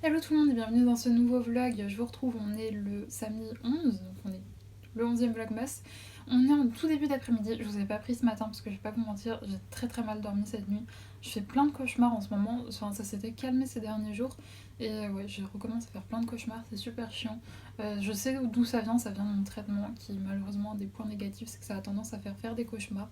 Hello tout le monde et bienvenue dans ce nouveau vlog. Je vous retrouve, on est le samedi 11, donc on est le 11e vlogmas. On est en tout début d'après-midi, je vous ai pas pris ce matin parce que je vais pas vous mentir, j'ai très mal dormi cette nuit. Je fais plein de cauchemars en ce moment, enfin ça s'était calmé ces derniers jours. Et ouais, je recommence à faire plein de cauchemars, c'est super chiant. Je sais d'où ça vient de mon traitement qui malheureusement a des points négatifs, c'est que ça a tendance à faire des cauchemars.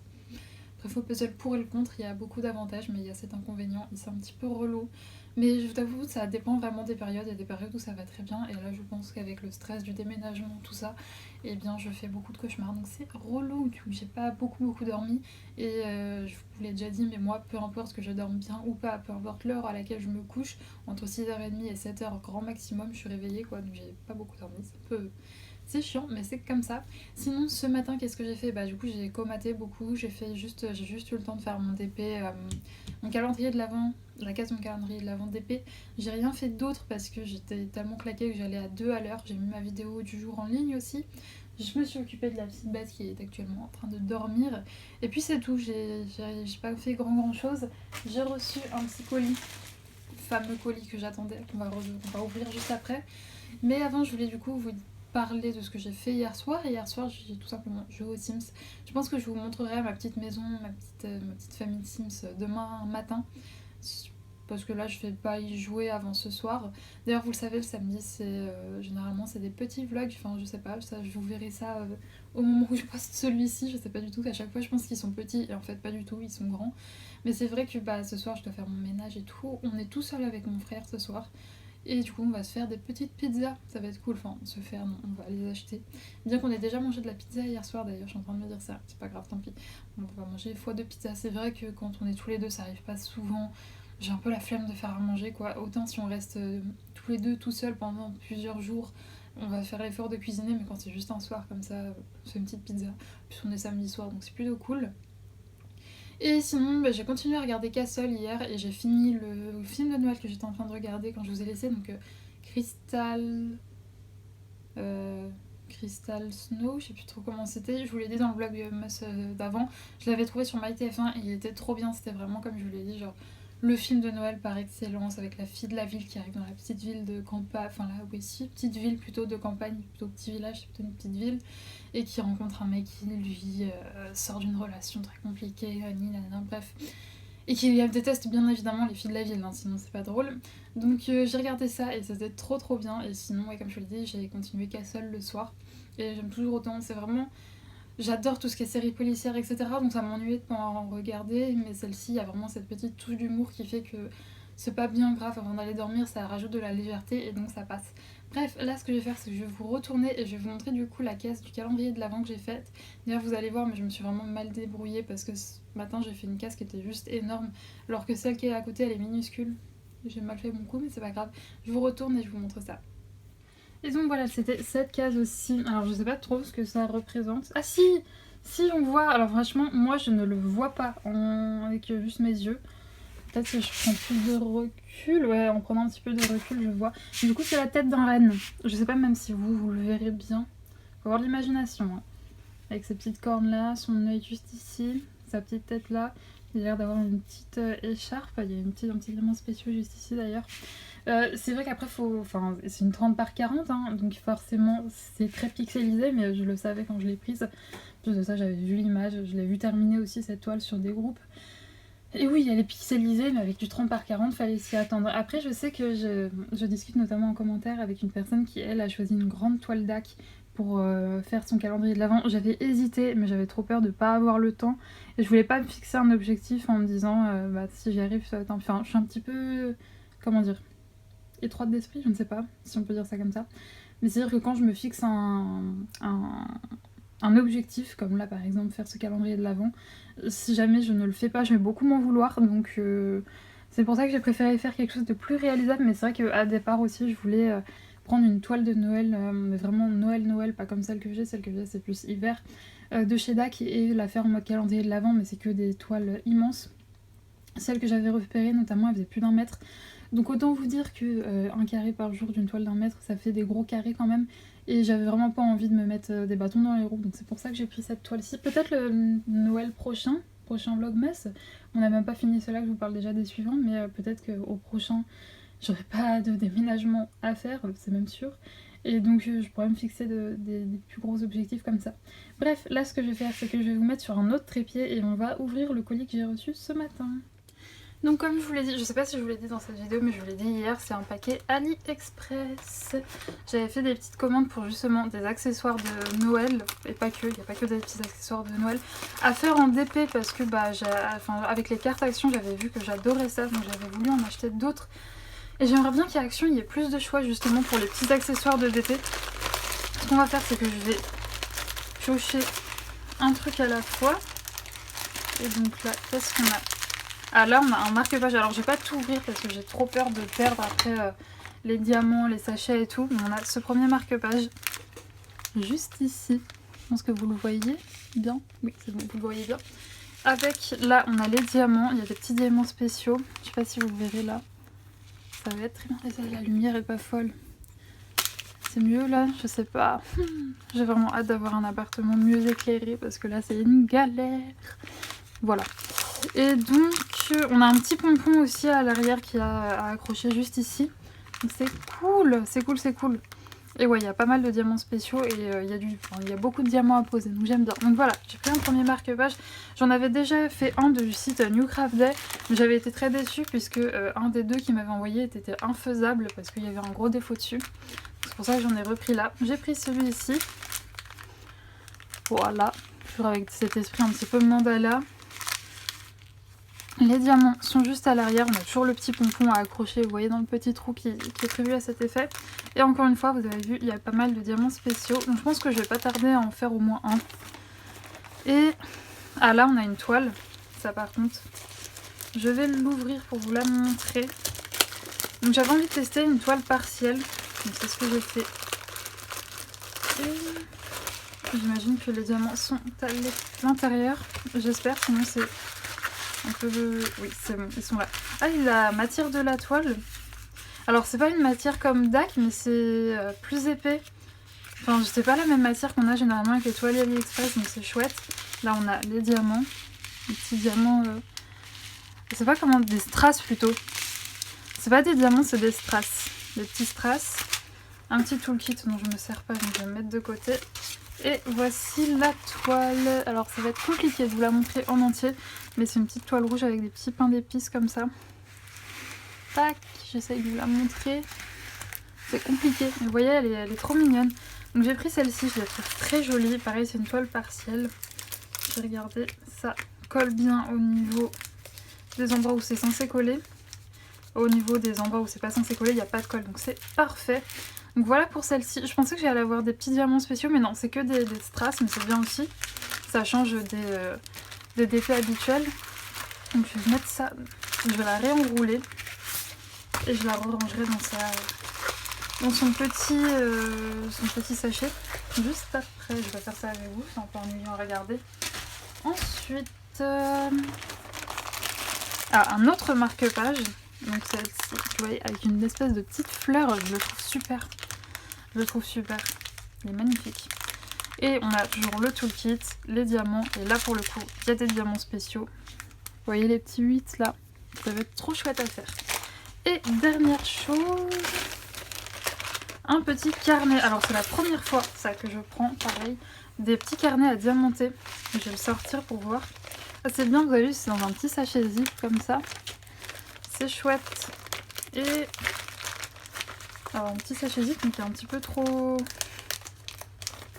Bref, au puzzle pour et le contre, il y a beaucoup d'avantages, mais il y a cet inconvénient, et c'est un petit peu relou. Mais je t'avoue, ça dépend vraiment des périodes. Il y a des périodes où ça va très bien, et là, je pense qu'avec le stress du déménagement, tout ça, eh bien, je fais beaucoup de cauchemars. Donc c'est relou, du coup, j'ai pas beaucoup dormi. Et je vous l'ai déjà dit, mais moi, peu importe que je dorme bien ou pas, peu importe l'heure à laquelle je me couche, entre 6h30 et 7h grand maximum, je suis réveillée, quoi. Donc j'ai pas beaucoup dormi, c'est chiant, mais c'est comme ça. Sinon, ce matin, qu'est-ce que j'ai fait? Bah, du coup, j'ai comaté beaucoup. J'ai juste eu le temps de faire mon DP, mon calendrier de l'avant, la case de mon calendrier de l'avant DP. J'ai rien fait d'autre parce que j'étais tellement claquée que j'allais à 2 à l'heure. J'ai mis ma vidéo du jour en ligne aussi. Je me suis occupée de la petite bête qui est actuellement en train de dormir. Et puis c'est tout, j'ai pas fait grand chose. J'ai reçu un petit colis, fameux colis que j'attendais, qu'on va ouvrir juste après. Mais avant, je voulais du coup vous parler de ce que j'ai fait hier soir. Et hier soir, j'ai tout simplement joué aux Sims. Je pense que je vous montrerai ma petite maison, ma petite famille de Sims demain matin. Parce que là, je vais pas y jouer avant ce soir. D'ailleurs, vous le savez, le samedi, généralement c'est des petits vlogs. Enfin, je sais pas, ça, je vous verrai ça au moment où je poste celui-ci. Je sais pas du tout. À chaque fois, je pense qu'ils sont petits et en fait, pas du tout. Ils sont grands. Mais c'est vrai que bah, ce soir, je dois faire mon ménage et tout. On est tout seul avec mon frère ce soir. Et du coup, on va se faire des petites pizzas. Ça va être cool. Enfin, se faire, non, on va les acheter. Bien qu'on ait déjà mangé de la pizza hier soir d'ailleurs, je suis en train de me dire ça. C'est pas grave, tant pis. On va manger fois 2 pizzas. C'est vrai que quand on est tous les deux, ça arrive pas souvent. J'ai un peu la flemme de faire à manger, quoi. Autant si on reste tous les deux tout seuls pendant plusieurs jours, on va faire l'effort de cuisiner, mais quand c'est juste un soir comme ça, on fait une petite pizza. Puis on est samedi soir, donc c'est plutôt cool. Et sinon, bah, j'ai continué à regarder Castle hier et j'ai fini le film de Noël que j'étais en train de regarder quand je vous ai laissé, donc Crystal. euh, Crystal Snow, je sais plus trop comment c'était, je vous l'ai dit dans le blog d'avant, je l'avais trouvé sur MyTF1 et il était trop bien, c'était vraiment comme je vous l'ai dit, genre le film de Noël par excellence avec la fille de la ville qui arrive dans la petite ville de campagne, enfin là oui si, petite ville plutôt de campagne, plutôt petit village, c'est plutôt une petite ville, et qui rencontre un mec qui lui sort d'une relation très compliquée, bref, et qui déteste bien évidemment les filles de la ville, hein, sinon c'est pas drôle. Donc j'ai regardé ça et c'était trop bien. Et sinon, ouais, comme je vous l'ai dit, j'ai continué Castle le soir. Et j'aime toujours autant, c'est vraiment... J'adore tout ce qui est séries policières, etc. Donc ça m'ennuyait de pas en regarder. Mais celle-ci, il y a vraiment cette petite touche d'humour qui fait que c'est pas bien grave avant d'aller dormir, ça rajoute de la légèreté et donc ça passe. Bref, là ce que je vais faire, c'est que je vais vous retourner et je vais vous montrer du coup la caisse du calendrier de l'avant que j'ai faite. D'ailleurs, vous allez voir, mais je me suis vraiment mal débrouillée parce que ce matin j'ai fait une caisse qui était juste énorme, alors que celle qui est à côté elle est minuscule. J'ai mal fait mon coup, mais c'est pas grave. Je vous retourne et je vous montre ça. Et donc voilà, c'était cette case aussi. Alors je sais pas trop ce que ça représente. Ah si, si on voit. Alors franchement, moi je ne le vois pas avec juste mes yeux. Peut-être que je prends plus de recul. Ouais, en prenant un petit peu de recul, je vois. Du coup, c'est la tête d'un renne. Je sais pas même si vous le verrez bien. Faut avoir de l'imagination, hein. Avec ses petites cornes là, son œil juste ici, sa petite tête là. Il a l'air d'avoir une petite écharpe. Il y a un petit élément spéciaux juste ici d'ailleurs. C'est vrai qu'après, c'est une 30 par 40, hein, donc forcément c'est très pixelisé, mais je le savais quand je l'ai prise. Plus de ça, j'avais vu l'image, je l'ai vu terminer aussi cette toile sur des groupes. Et oui, elle est pixelisée, mais avec du 30 par 40, fallait s'y attendre. Après, je sais que je discute notamment en commentaire avec une personne qui, elle, a choisi une grande toile DAC pour faire son calendrier de l'avant. J'avais hésité, mais j'avais trop peur de pas avoir le temps. Et je voulais pas me fixer un objectif en me disant, bah, si j'y arrive, ça va être... Enfin, je suis un petit peu... Comment dire, étroite d'esprit, je ne sais pas si on peut dire ça comme ça. Mais c'est-à-dire que quand je me fixe un objectif, comme là par exemple faire ce calendrier de l'avant, si jamais je ne le fais pas, je vais beaucoup m'en vouloir. Donc c'est pour ça que j'ai préféré faire quelque chose de plus réalisable. Mais c'est vrai qu'à départ aussi, je voulais prendre une toile de Noël, mais vraiment Noël, pas comme celle que j'ai. Celle que j'ai, c'est plus hiver, de chez DAC et la faire en mode calendrier de l'avant, mais c'est que des toiles immenses. Celle que j'avais repérée notamment, elle faisait plus d'1 mètre. Donc autant vous dire que 1 carré par jour d'une toile d'1 mètre, ça fait des gros carrés quand même. Et j'avais vraiment pas envie de me mettre des bâtons dans les roues. Donc c'est pour ça que j'ai pris cette toile-ci. Peut-être le Noël prochain vlogmas. On n'a même pas fini cela, que je vous parle déjà des suivants. Mais peut-être qu'au prochain, j'aurais pas de déménagement à faire, c'est même sûr. Et donc je pourrais me fixer des plus gros objectifs comme ça. Bref, là ce que je vais faire, c'est que je vais vous mettre sur un autre trépied et on va ouvrir le colis que j'ai reçu ce matin. Donc comme je vous l'ai dit, je sais pas si je vous l'ai dit dans cette vidéo, mais je vous l'ai dit hier, c'est un paquet AliExpress. J'avais fait des petites commandes pour justement des accessoires de Noël, et pas que, il n'y a pas que des petits accessoires de Noël, à faire en DP parce que avec les cartes Action, j'avais vu que j'adorais ça, donc j'avais voulu en acheter d'autres. Et j'aimerais bien qu'à Action, il y ait plus de choix justement pour les petits accessoires de DP. Ce qu'on va faire, c'est que je vais piocher un truc à la fois. Et donc là, qu'est-ce qu'on a ? Ah là on a un marque-page, alors je vais pas tout ouvrir parce que j'ai trop peur de perdre après les diamants, les sachets et tout. Mais on a ce premier marque-page juste ici. Je pense que vous le voyez bien. Oui, c'est bon, vous le voyez bien. Avec là on a les diamants, il y a des petits diamants spéciaux. Je sais pas si vous le verrez là. Ça va être très bien. Et ça, la lumière est pas folle. C'est mieux là, je sais pas. J'ai vraiment hâte d'avoir un appartement mieux éclairé parce que là c'est une galère. Voilà. Et donc on a un petit pompon aussi à l'arrière qui a à accrocher juste ici. Donc c'est cool, c'est cool, c'est cool. Et ouais, il y a pas mal de diamants spéciaux et il y a beaucoup de diamants à poser, donc j'aime bien. Donc voilà, j'ai pris un premier marque-page. J'en avais déjà fait un du site New Craft Day, mais j'avais été très déçue puisque un des deux qui m'avait envoyé était infaisable parce qu'il y avait un gros défaut dessus. C'est pour ça que j'en ai repris là. J'ai pris celui-ci. Voilà, toujours avec cet esprit un petit peu mandala. Les diamants sont juste à l'arrière, on a toujours le petit pompon à accrocher, vous voyez dans le petit trou qui est prévu à cet effet. Et encore une fois, vous avez vu, il y a pas mal de diamants spéciaux, donc je pense que je vais pas tarder à en faire au moins un. Et ah là on a une toile, ça par contre, je vais l'ouvrir pour vous la montrer. Donc j'avais envie de tester une toile partielle, donc c'est ce que j'ai fait. Et j'imagine que les diamants sont à l'intérieur, j'espère, sinon c'est... un peu de... Oui, c'est bon, ils sont là. Ah, la matière de la toile. Alors, c'est pas une matière comme DAC, mais c'est plus épais. Enfin, c'est pas la même matière qu'on a généralement avec les toiles AliExpress, donc c'est chouette. Là, on a les diamants. Les petits diamants... Je sais pas comment... Des strass, plutôt. C'est pas des diamants, c'est des strass. Des petits strass. Un petit toolkit dont je me sers pas, donc je vais me mettre de côté. Et voici la toile. Alors ça va être compliqué de vous la montrer en entier, mais c'est une petite toile rouge avec des petits pains d'épices comme ça. Tac, j'essaye de vous la montrer. C'est compliqué, mais vous voyez, elle est trop mignonne. Donc j'ai pris celle-ci, je la trouve très jolie. Pareil, c'est une toile partielle. J'ai regardé, ça colle bien au niveau des endroits où c'est censé coller. Au niveau des endroits où c'est pas censé coller, il n'y a pas de colle, donc c'est parfait. Donc voilà pour celle-ci. Je pensais que j'allais avoir des petits diamants spéciaux, mais non, c'est que des strass, mais c'est bien aussi. Ça change des DP habituels. Donc je vais mettre ça, je vais la réenrouler et je la rangerai dans son petit sachet juste après. Je vais faire ça avec vous, c'est un peu ennuyant à regarder. Ensuite, un autre marque-page. Donc celle-ci, vous voyez, avec une espèce de petite fleur, je le trouve super. Je le trouve super. Il est magnifique. Et on a toujours le toolkit, les diamants. Et là, pour le coup, il y a des diamants spéciaux. Vous voyez les petits 8 là. Ça va être trop chouette à faire. Et dernière chose, un petit carnet. Alors c'est la première fois ça que je prends, pareil, des petits carnets à diamanter. Je vais le sortir pour voir. Ah, c'est bien, vous avez vu, c'est dans un petit sachet zip comme ça. C'est chouette. Et alors un petit sachet zip mais qui est un petit peu trop...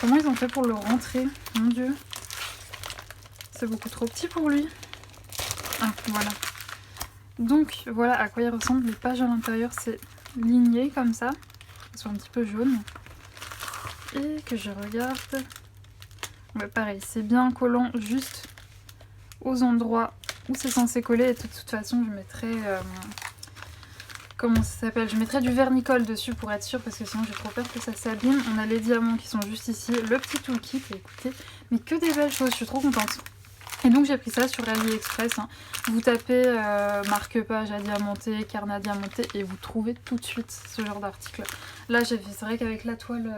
Comment ils ont fait pour le rentrer? Mon dieu. C'est beaucoup trop petit pour lui. Ah voilà. Donc voilà à quoi il ressemble. Les pages à l'intérieur c'est ligné comme ça. Elles sont un petit peu jaunes. Et que je regarde. Ouais pareil, c'est bien collant juste aux endroits où c'est censé coller. Et de toute façon je mettrai... comment ça s'appelle? Je mettrai du vernicole dessus pour être sûre parce que sinon j'ai trop peur que ça s'abîme. On a les diamants qui sont juste ici, le petit toolkit, et écoutez, mais que des belles choses, je suis trop contente. Et donc j'ai pris ça sur AliExpress, hein. Vous tapez marque-page à diamanter, carnet à diamanter et vous trouvez tout de suite ce genre d'article. Là c'est vrai qu'avec la toile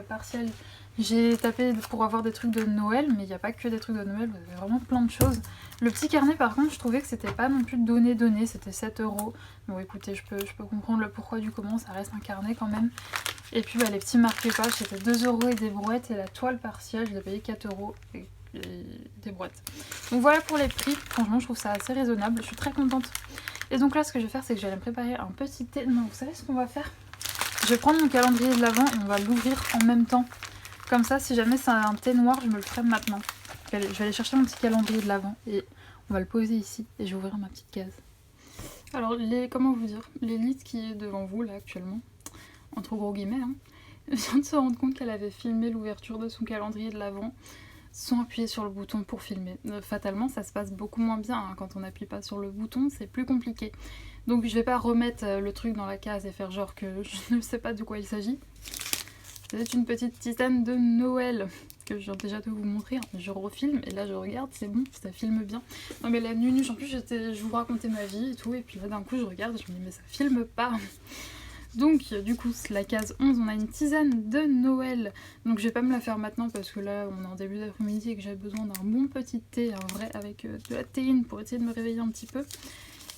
partielle, J'ai tapé pour avoir des trucs de Noël, mais il n'y a pas que des trucs de Noël, vous avez vraiment plein de choses. Le petit carnet par contre, je trouvais que c'était pas non plus donné, c'était 7 €. Bon écoutez, je peux comprendre le pourquoi du comment, ça reste un carnet quand même. Et puis les petits marque-pages, c'était 2 € et des brouettes, et la toile partielle, je l'ai payé 4 € et des brouettes. Donc voilà pour les prix, franchement je trouve ça assez raisonnable, je suis très contente. Et donc là ce que je vais faire, c'est que j'allais me préparer un petit thé. Non, vous savez ce qu'on va faire? Je vais prendre mon calendrier de l'Avent et on va l'ouvrir en même temps. Comme ça, si jamais c'est un thé noir, je me le ferai maintenant. Allez, je vais aller chercher mon petit calendrier de l'Avent et on va le poser ici et je vais ouvrir ma petite case. Alors, comment vous dire, l'élite qui est devant vous là actuellement, entre gros guillemets, vient de se rendre compte qu'elle avait filmé l'ouverture de son calendrier de l'Avent sans appuyer sur le bouton pour filmer. Fatalement, ça se passe beaucoup moins bien quand on n'appuie pas sur le bouton, c'est plus compliqué. Donc je vais pas remettre le truc dans la case et faire genre que je ne sais pas de quoi il s'agit. C'est une petite tisane de Noël que je viens déjà de vous montrer. Je refilme et là je regarde, c'est bon, ça filme bien. Non mais la nunuche, en plus je vous racontais ma vie et tout, et puis là d'un coup je regarde et je me dis mais ça filme pas. Donc du coup la case 11, on a une tisane de Noël. Donc je vais pas me la faire maintenant parce que là on est en début d'après-midi et que j'ai besoin d'un bon petit thé, un vrai avec de la théine pour essayer de me réveiller un petit peu.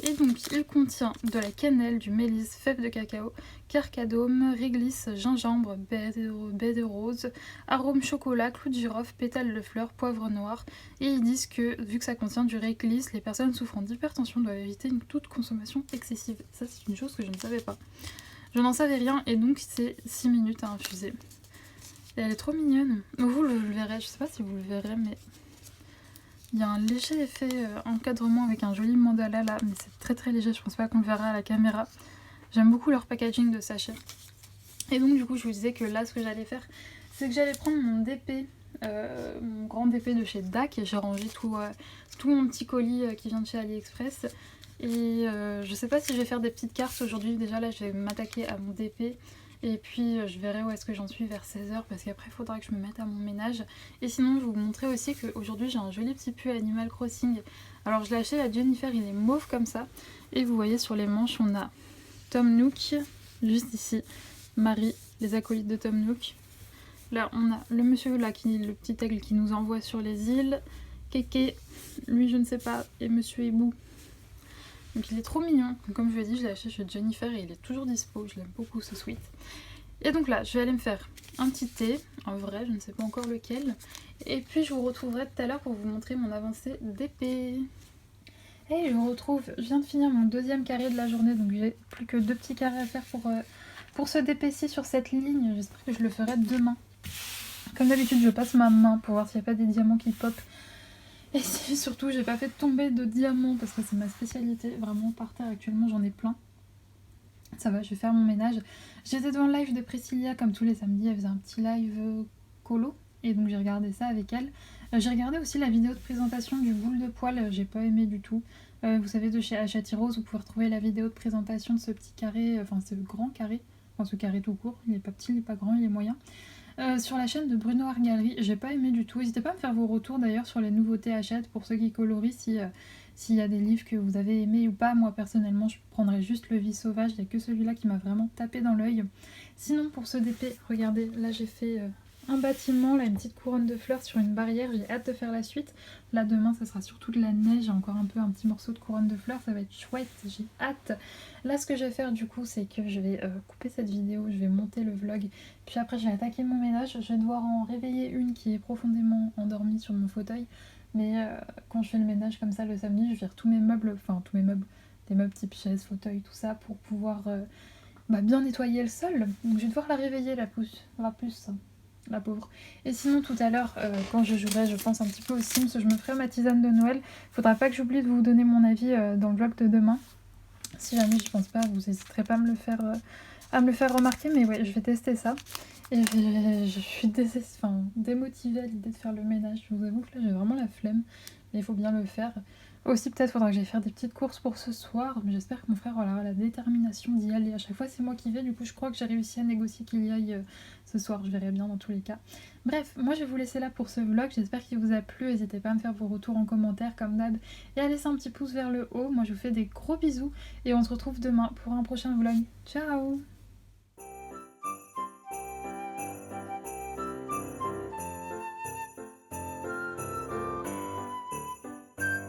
Et donc il contient de la cannelle, du mélisse, fèves de cacao, carcadome, réglisse, gingembre, baie de rose, arôme chocolat, clou de girofle, pétales de fleurs, poivre noir. Et ils disent que vu que ça contient du réglisse, les personnes souffrant d'hypertension doivent éviter toute consommation excessive. Ça c'est une chose que je ne savais pas. Je n'en savais rien et donc c'est 6 minutes à infuser. Et elle est trop mignonne. Vous le verrez, je sais pas si vous le verrez mais... il y a un léger effet encadrement avec un joli mandala là, mais c'est très très léger, je pense pas qu'on le verra à la caméra. J'aime beaucoup leur packaging de sachets. Et donc du coup je vous disais que là ce que j'allais faire, c'est que j'allais prendre mon DP, mon grand DP de chez DAC, et j'ai rangé tout mon petit colis qui vient de chez AliExpress. Et je sais pas si je vais faire des petites cartes aujourd'hui, déjà là je vais m'attaquer à mon DP. Et puis je verrai où est-ce que j'en suis vers 16h parce qu'après il faudra que je me mette à mon ménage. Et sinon je vais vous montrer aussi qu'aujourd'hui j'ai un joli petit pull Animal Crossing. Alors je l'ai acheté à Jennifer, il est mauve comme ça. Et vous voyez sur les manches on a Tom Nook, juste ici, Marie, les acolytes de Tom Nook. Là on a le monsieur là, le petit aigle qui nous envoie sur les îles. Kéké, lui je ne sais pas, et monsieur Hibou. Donc il est trop mignon, comme je vous l'ai dit, je l'ai acheté chez Jennifer et il est toujours dispo, je l'aime beaucoup ce sweat. Et donc là, je vais aller me faire un petit thé, en vrai, je ne sais pas encore lequel. Et puis je vous retrouverai tout à l'heure pour vous montrer mon avancée d'épée. Et je vous retrouve, je viens de finir mon deuxième carré de la journée, donc j'ai plus que 2 petits carrés à faire pour ce DP-ci sur cette ligne. J'espère que je le ferai demain. Comme d'habitude, je passe ma main pour voir s'il n'y a pas des diamants qui pop. Et si surtout j'ai pas fait tomber de diamants parce que c'est ma spécialité, vraiment par terre actuellement j'en ai plein. Ça va, je vais faire mon ménage. J'étais devant le live de Priscilla comme tous les samedis, elle faisait un petit live colo et donc j'ai regardé ça avec elle. J'ai regardé aussi la vidéo de présentation du boule de poil, j'ai pas aimé du tout. Vous savez de chez Hachati Rose, vous pouvez retrouver la vidéo de présentation de ce petit carré, enfin ce grand carré, enfin ce carré tout court, il est pas petit, il est pas grand, il est moyen. Sur la chaîne de Bruno Art Gallery, j'ai pas aimé du tout. N'hésitez pas à me faire vos retours d'ailleurs sur les nouveautés Hachette pour ceux qui colorient, s'il y a des livres que vous avez aimés ou pas. Moi personnellement je prendrais juste Le Vie Sauvage, il n'y a que celui-là qui m'a vraiment tapé dans l'œil. Sinon pour ce DP, regardez, là j'ai fait un bâtiment, là une petite couronne de fleurs sur une barrière, j'ai hâte de faire la suite. Là demain ça sera surtout de la neige, j'ai encore un petit morceau de couronne de fleurs, ça va être chouette, j'ai hâte. Là ce que je vais faire du coup c'est que je vais couper cette vidéo, je vais monter le vlog, puis après je vais attaquer mon ménage, je vais devoir en réveiller une qui est profondément endormie sur mon fauteuil. Mais quand je fais le ménage comme ça le samedi, je vire tous mes meubles, des meubles type chaise, fauteuil, tout ça pour pouvoir bien nettoyer le sol. Donc je vais devoir la réveiller la puce, la pauvre. Et sinon tout à l'heure, quand je jouerai, je pense un petit peu aux Sims, je me ferai ma tisane de Noël. Faudra pas que j'oublie de vous donner mon avis dans le vlog de demain. Si jamais je pense pas, vous n'hésiterez pas à me le faire remarquer, mais ouais, je vais tester ça. Et je suis démotivée à l'idée de faire le ménage. Je vous avoue que là j'ai vraiment la flemme, mais il faut bien le faire. Aussi peut-être faudra que j'aille faire des petites courses pour ce soir, mais j'espère que mon frère aura la détermination d'y aller. À chaque fois c'est moi qui vais, du coup je crois que j'ai réussi à négocier qu'il y aille ce soir, je verrai bien dans tous les cas. Bref, moi je vais vous laisser là pour ce vlog, j'espère qu'il vous a plu, n'hésitez pas à me faire vos retours en commentaire comme d'hab et à laisser un petit pouce vers le haut. Moi je vous fais des gros bisous et on se retrouve demain pour un prochain vlog. Ciao!